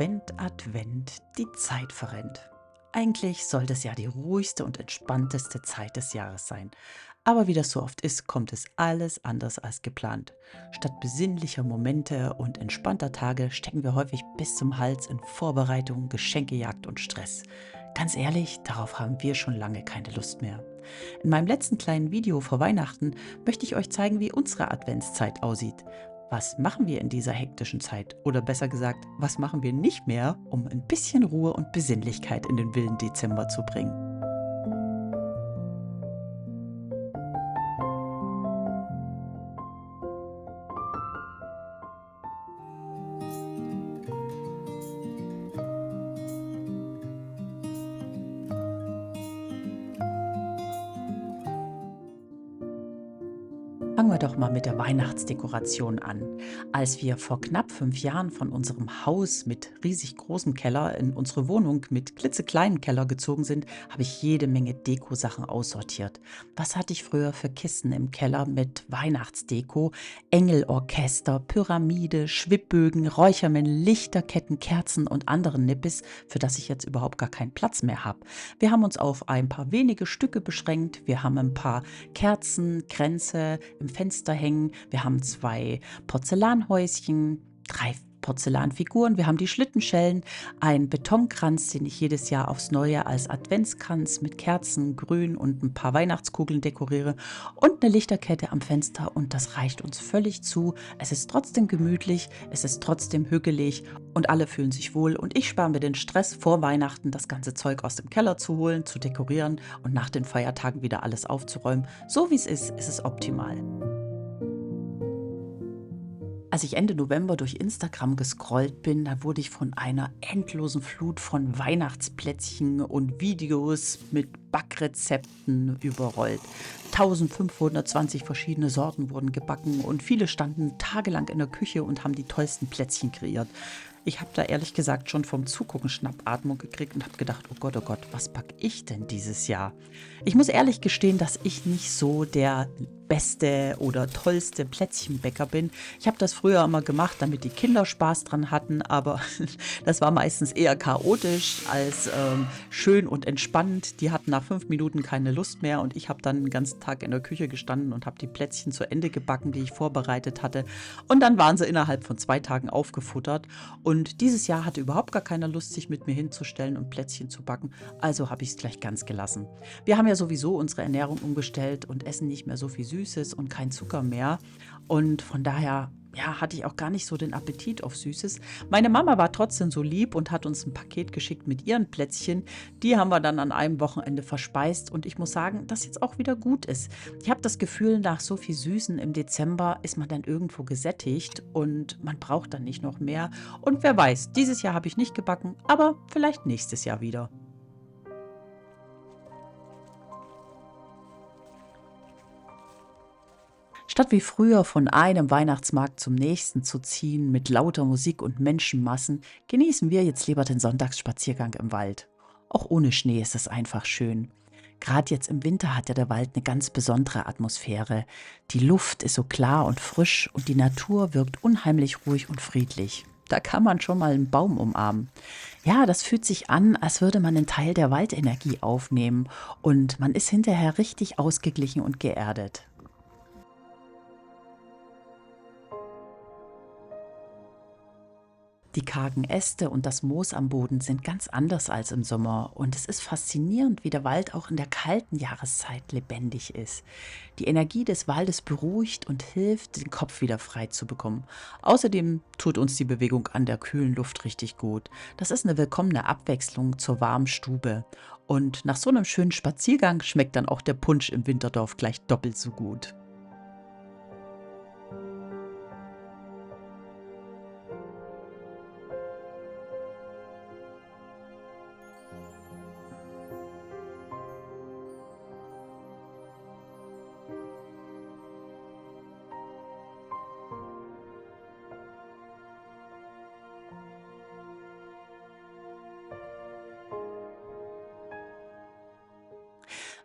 Advent, Advent, die Zeit verrennt. Eigentlich sollte es ja die ruhigste und entspannteste Zeit des Jahres sein. Aber wie das so oft ist, kommt es alles anders als geplant. Statt besinnlicher Momente und entspannter Tage stecken wir häufig bis zum Hals in Vorbereitung, Geschenkejagd und Stress. Ganz ehrlich, darauf haben wir schon lange keine Lust mehr. In meinem letzten kleinen Video vor Weihnachten möchte ich euch zeigen, wie unsere Adventszeit aussieht. Was machen wir in dieser hektischen Zeit? Oder besser gesagt, was machen wir nicht mehr, um ein bisschen Ruhe und Besinnlichkeit in den wilden Dezember zu bringen? Fangen wir doch mal mit der Weihnachtsdekoration an. Als wir vor knapp 5 Jahren von unserem Haus mit riesig großem Keller in unsere Wohnung mit klitzekleinen Keller gezogen sind, habe ich jede Menge Dekosachen aussortiert. Was hatte ich früher für Kisten im Keller mit Weihnachtsdeko? Engelorchester, Pyramide, Schwibbögen, Räuchermännchen, Lichterketten, Kerzen und anderen Nippes, für das ich jetzt überhaupt gar keinen Platz mehr habe. Wir haben uns auf ein paar wenige Stücke beschränkt. Wir haben ein paar Kerzen, Kränze im Fenster hängen. Wir haben 2 Porzellanhäuschen, 3 Porzellanfiguren. Wir haben die Schlittenschellen, einen Betonkranz, den ich jedes Jahr aufs Neue als Adventskranz mit Kerzen, Grün und ein paar Weihnachtskugeln dekoriere und eine Lichterkette am Fenster und das reicht uns völlig zu. Es ist trotzdem gemütlich, es ist trotzdem hügelig und alle fühlen sich wohl und ich spare mir den Stress vor Weihnachten, das ganze Zeug aus dem Keller zu holen, zu dekorieren und nach den Feiertagen wieder alles aufzuräumen. So wie es ist es optimal. Als ich Ende November durch Instagram gescrollt bin, da wurde ich von einer endlosen Flut von Weihnachtsplätzchen und Videos mit Backrezepten überrollt. 1520 verschiedene Sorten wurden gebacken und viele standen tagelang in der Küche und haben die tollsten Plätzchen kreiert. Ich habe da ehrlich gesagt schon vom Zugucken Schnappatmung gekriegt und habe gedacht, oh Gott, was backe ich denn dieses Jahr? Ich muss ehrlich gestehen, dass ich nicht so der beste oder tollste Plätzchenbäcker bin. Ich habe das früher immer gemacht, damit die Kinder Spaß dran hatten, aber das war meistens eher chaotisch als schön und entspannt. Die hatten nach 5 Minuten keine Lust mehr und ich habe dann den ganzen Tag in der Küche gestanden und habe die Plätzchen zu Ende gebacken, die ich vorbereitet hatte. Und dann waren sie innerhalb von 2 Tagen aufgefuttert. Und dieses Jahr hatte überhaupt gar keiner Lust, sich mit mir hinzustellen und Plätzchen zu backen. Also habe ich es gleich ganz gelassen. Wir haben ja sowieso unsere Ernährung umgestellt und essen nicht mehr so viel Süßes und kein Zucker mehr. Und von daher, ja, hatte ich auch gar nicht so den Appetit auf Süßes. Meine Mama war trotzdem so lieb und hat uns ein Paket geschickt mit ihren Plätzchen. Die haben wir dann an einem Wochenende verspeist und ich muss sagen, dass jetzt auch wieder gut ist. Ich habe das Gefühl, nach so viel Süßen im Dezember ist man dann irgendwo gesättigt und man braucht dann nicht noch mehr. Und wer weiß, dieses Jahr habe ich nicht gebacken, aber vielleicht nächstes Jahr wieder. Statt wie früher von einem Weihnachtsmarkt zum nächsten zu ziehen mit lauter Musik und Menschenmassen, genießen wir jetzt lieber den Sonntagsspaziergang im Wald. Auch ohne Schnee ist es einfach schön. Gerade jetzt im Winter hat ja der Wald eine ganz besondere Atmosphäre. Die Luft ist so klar und frisch und die Natur wirkt unheimlich ruhig und friedlich. Da kann man schon mal einen Baum umarmen. Ja, das fühlt sich an, als würde man einen Teil der Waldenergie aufnehmen und man ist hinterher richtig ausgeglichen und geerdet. Die kargen Äste und das Moos am Boden sind ganz anders als im Sommer und es ist faszinierend, wie der Wald auch in der kalten Jahreszeit lebendig ist. Die Energie des Waldes beruhigt und hilft, den Kopf wieder frei zu bekommen. Außerdem tut uns die Bewegung an der kühlen Luft richtig gut. Das ist eine willkommene Abwechslung zur warmen Stube. Und nach so einem schönen Spaziergang schmeckt dann auch der Punsch im Winterdorf gleich doppelt so gut.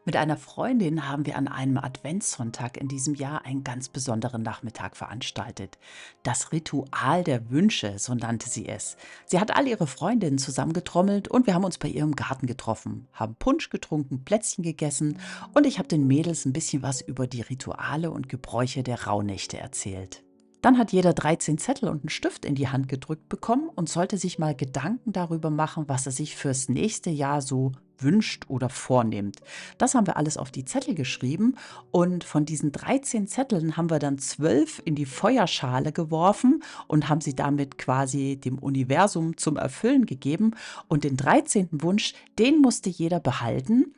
Mit einer Freundin haben wir an einem Adventssonntag in diesem Jahr einen ganz besonderen Nachmittag veranstaltet. Das Ritual der Wünsche, so nannte sie es. Sie hat all ihre Freundinnen zusammengetrommelt und wir haben uns bei ihr im Garten getroffen, haben Punsch getrunken, Plätzchen gegessen und ich habe den Mädels ein bisschen was über die Rituale und Gebräuche der Rauhnächte erzählt. Dann hat jeder 13 Zettel und einen Stift in die Hand gedrückt bekommen und sollte sich mal Gedanken darüber machen, was er sich fürs nächste Jahr so wünscht oder vornimmt. Das haben wir alles auf die Zettel geschrieben und von diesen 13 Zetteln haben wir dann 12 in die Feuerschale geworfen und haben sie damit quasi dem Universum zum Erfüllen gegeben. Und den 13. Wunsch, den musste jeder behalten.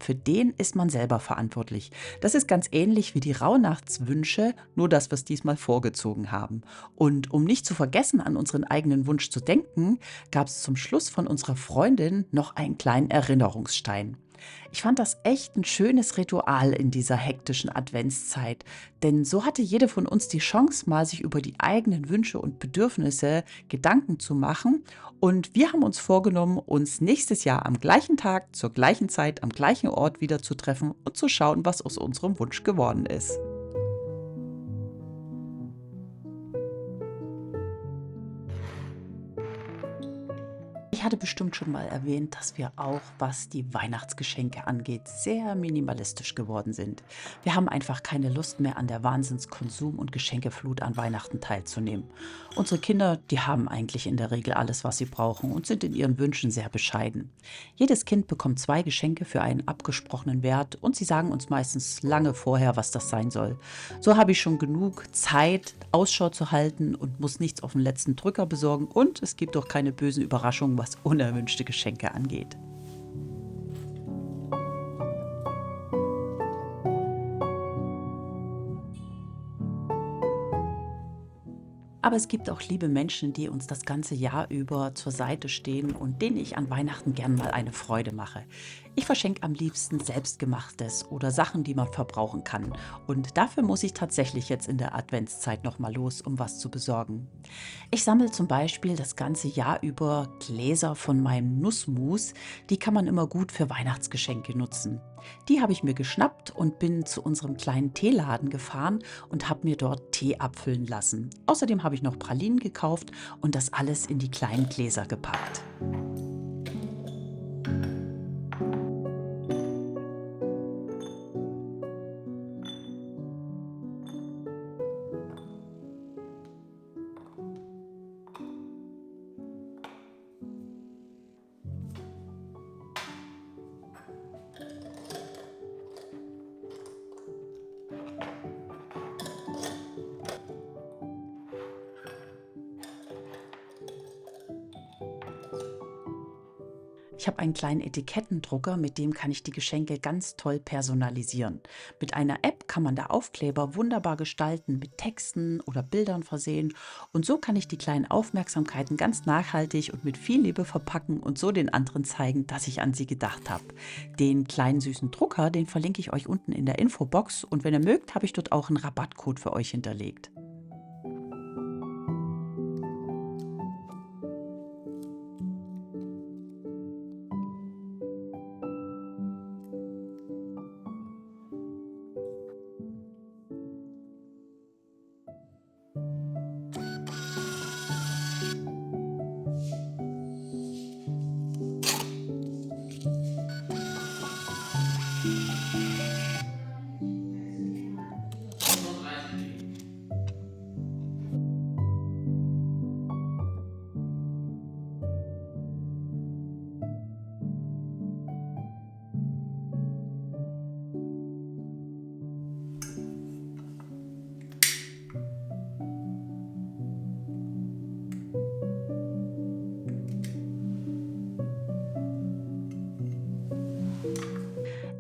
Für den ist man selber verantwortlich. Das ist ganz ähnlich wie die Rauhnachtswünsche, nur dass wir es diesmal vorgezogen haben. Und um nicht zu vergessen, an unseren eigenen Wunsch zu denken, gab es zum Schluss von unserer Freundin noch einen kleinen Erinnerungsstein. Ich fand das echt ein schönes Ritual in dieser hektischen Adventszeit, denn so hatte jede von uns die Chance, mal sich über die eigenen Wünsche und Bedürfnisse Gedanken zu machen. Und wir haben uns vorgenommen, uns nächstes Jahr am gleichen Tag, zur gleichen Zeit, am gleichen Ort wieder zu treffen und zu schauen, was aus unserem Wunsch geworden ist. Ich hatte bestimmt schon mal erwähnt, dass wir auch, was die Weihnachtsgeschenke angeht, sehr minimalistisch geworden sind. Wir haben einfach keine Lust mehr an der Wahnsinnskonsum und Geschenkeflut an Weihnachten teilzunehmen. Unsere Kinder, die haben eigentlich in der Regel alles, was sie brauchen und sind in ihren Wünschen sehr bescheiden. Jedes Kind bekommt 2 Geschenke für einen abgesprochenen Wert und sie sagen uns meistens lange vorher, was das sein soll. So habe ich schon genug Zeit, Ausschau zu halten und muss nichts auf den letzten Drücker besorgen und es gibt auch keine bösen Überraschungen, was unerwünschte Geschenke angeht. Aber es gibt auch liebe Menschen, die uns das ganze Jahr über zur Seite stehen und denen ich an Weihnachten gern mal eine Freude mache. Ich verschenke am liebsten Selbstgemachtes oder Sachen, die man verbrauchen kann. Und dafür muss ich tatsächlich jetzt in der Adventszeit nochmal los, um was zu besorgen. Ich sammle zum Beispiel das ganze Jahr über Gläser von meinem Nussmus. Die kann man immer gut für Weihnachtsgeschenke nutzen. Die habe ich mir geschnappt und bin zu unserem kleinen Teeladen gefahren und habe mir dort Tee abfüllen lassen. Außerdem habe ich noch Pralinen gekauft und das alles in die kleinen Gläser gepackt. Ich habe einen kleinen Etikettendrucker, mit dem kann ich die Geschenke ganz toll personalisieren. Mit einer App kann man da Aufkleber wunderbar gestalten, mit Texten oder Bildern versehen. Und so kann ich die kleinen Aufmerksamkeiten ganz nachhaltig und mit viel Liebe verpacken und so den anderen zeigen, dass ich an sie gedacht habe. Den kleinen süßen Drucker, den verlinke ich euch unten in der Infobox und wenn ihr mögt, habe ich dort auch einen Rabattcode für euch hinterlegt.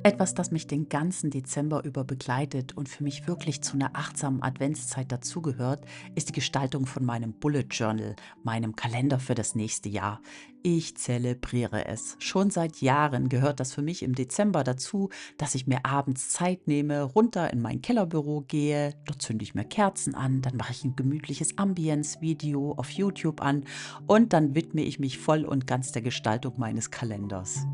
Etwas, das mich den ganzen Dezember über begleitet und für mich wirklich zu einer achtsamen Adventszeit dazugehört, ist die Gestaltung von meinem Bullet Journal, meinem Kalender für das nächste Jahr. Ich zelebriere es. Schon seit Jahren gehört das für mich im Dezember dazu, dass ich mir abends Zeit nehme, runter in mein Kellerbüro gehe, dort zünde ich mir Kerzen an, dann mache ich ein gemütliches Ambience-Video auf YouTube an und dann widme ich mich voll und ganz der Gestaltung meines Kalenders.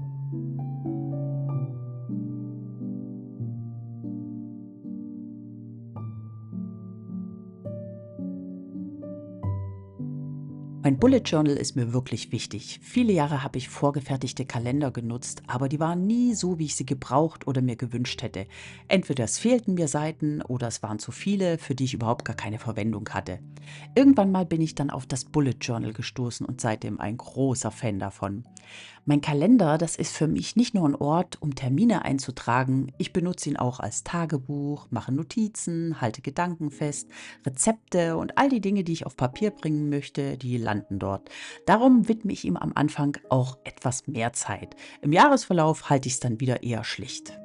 Mein Bullet Journal ist mir wirklich wichtig. Viele Jahre habe ich vorgefertigte Kalender genutzt, aber die waren nie so, wie ich sie gebraucht oder mir gewünscht hätte. Entweder es fehlten mir Seiten oder es waren zu viele, für die ich überhaupt gar keine Verwendung hatte. Irgendwann mal bin ich dann auf das Bullet Journal gestoßen und seitdem ein großer Fan davon. Mein Kalender, das ist für mich nicht nur ein Ort, um Termine einzutragen. Ich benutze ihn auch als Tagebuch, mache Notizen, halte Gedanken fest, Rezepte und all die Dinge, die ich auf Papier bringen möchte, die landen dort. Darum widme ich ihm am Anfang auch etwas mehr Zeit. Im Jahresverlauf halte ich es dann wieder eher schlicht.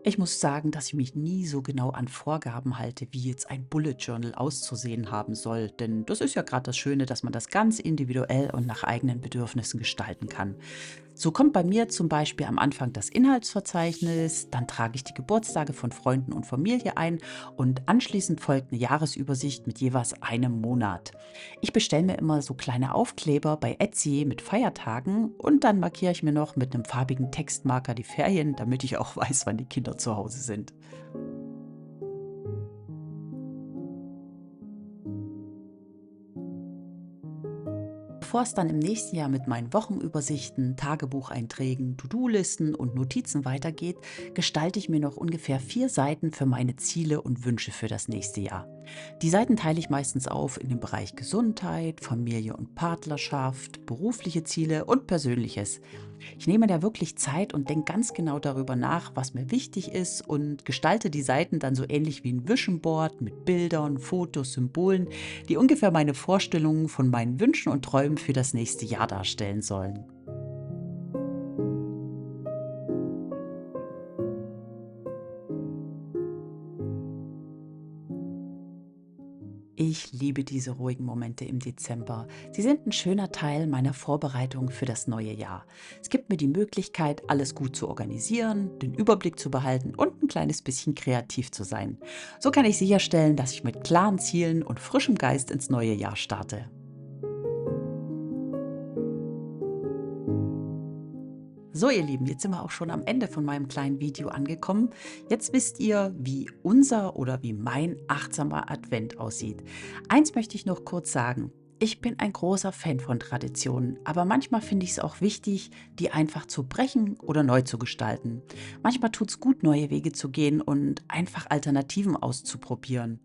Ich muss sagen, dass ich mich nie so genau an Vorgaben halte, wie jetzt ein Bullet Journal auszusehen haben soll. Denn das ist ja gerade das Schöne, dass man das ganz individuell und nach eigenen Bedürfnissen gestalten kann. So kommt bei mir zum Beispiel am Anfang das Inhaltsverzeichnis, dann trage ich die Geburtstage von Freunden und Familie ein und anschließend folgt eine Jahresübersicht mit jeweils einem Monat. Ich bestelle mir immer so kleine Aufkleber bei Etsy mit Feiertagen und dann markiere ich mir noch mit einem farbigen Textmarker die Ferien, damit ich auch weiß, wann die Kinder zu Hause sind. Bevor es dann im nächsten Jahr mit meinen Wochenübersichten, Tagebucheinträgen, To-Do-Listen und Notizen weitergeht, gestalte ich mir noch ungefähr 4 Seiten für meine Ziele und Wünsche für das nächste Jahr. Die Seiten teile ich meistens auf in den Bereich Gesundheit, Familie und Partnerschaft, berufliche Ziele und Persönliches. Ich nehme da wirklich Zeit und denke ganz genau darüber nach, was mir wichtig ist und gestalte die Seiten dann so ähnlich wie ein Vision Board mit Bildern, Fotos, Symbolen, die ungefähr meine Vorstellungen von meinen Wünschen und Träumen für das nächste Jahr darstellen sollen. Ich liebe diese ruhigen Momente im Dezember. Sie sind ein schöner Teil meiner Vorbereitung für das neue Jahr. Es gibt mir die Möglichkeit, alles gut zu organisieren, den Überblick zu behalten und ein kleines bisschen kreativ zu sein. So kann ich sicherstellen, dass ich mit klaren Zielen und frischem Geist ins neue Jahr starte. So, ihr Lieben, jetzt sind wir auch schon am Ende von meinem kleinen Video angekommen. Jetzt wisst ihr, wie unser oder wie mein achtsamer Advent aussieht. Eins möchte ich noch kurz sagen. Ich bin ein großer Fan von Traditionen, aber manchmal finde ich es auch wichtig, die einfach zu brechen oder neu zu gestalten. Manchmal tut es gut, neue Wege zu gehen und einfach Alternativen auszuprobieren.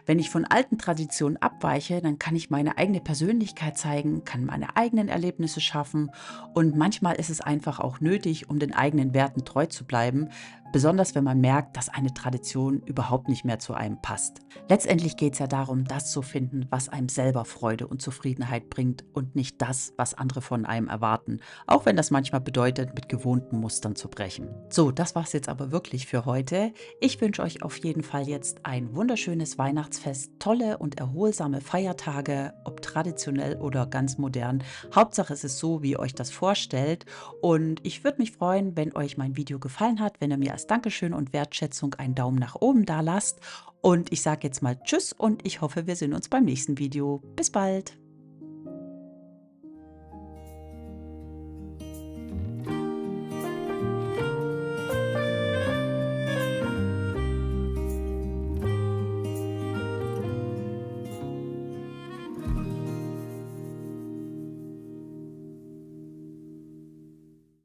Wenn ich von alten Traditionen abweiche, dann kann ich meine eigene Persönlichkeit zeigen, kann meine eigenen Erlebnisse schaffen und manchmal ist es einfach auch nötig, um den eigenen Werten treu zu bleiben, besonders wenn man merkt, dass eine Tradition überhaupt nicht mehr zu einem passt. Letztendlich geht es ja darum, das zu finden, was einem selber Freude und Zufriedenheit bringt und nicht das, was andere von einem erwarten, auch wenn das manchmal bedeutet, mit gewohnten Mustern zu brechen. So, das war's jetzt aber wirklich für heute. Ich wünsche euch auf jeden Fall jetzt ein wunderschönes Weihnachtsfest, tolle und erholsame Feiertage, ob traditionell oder ganz modern. Hauptsache es ist so, wie ihr euch das vorstellt. Und ich würde mich freuen, wenn euch mein Video gefallen hat, wenn ihr mir als Dankeschön und Wertschätzung einen Daumen nach oben da lasst. Und ich sage jetzt mal Tschüss und ich hoffe, wir sehen uns beim nächsten Video. Bis bald!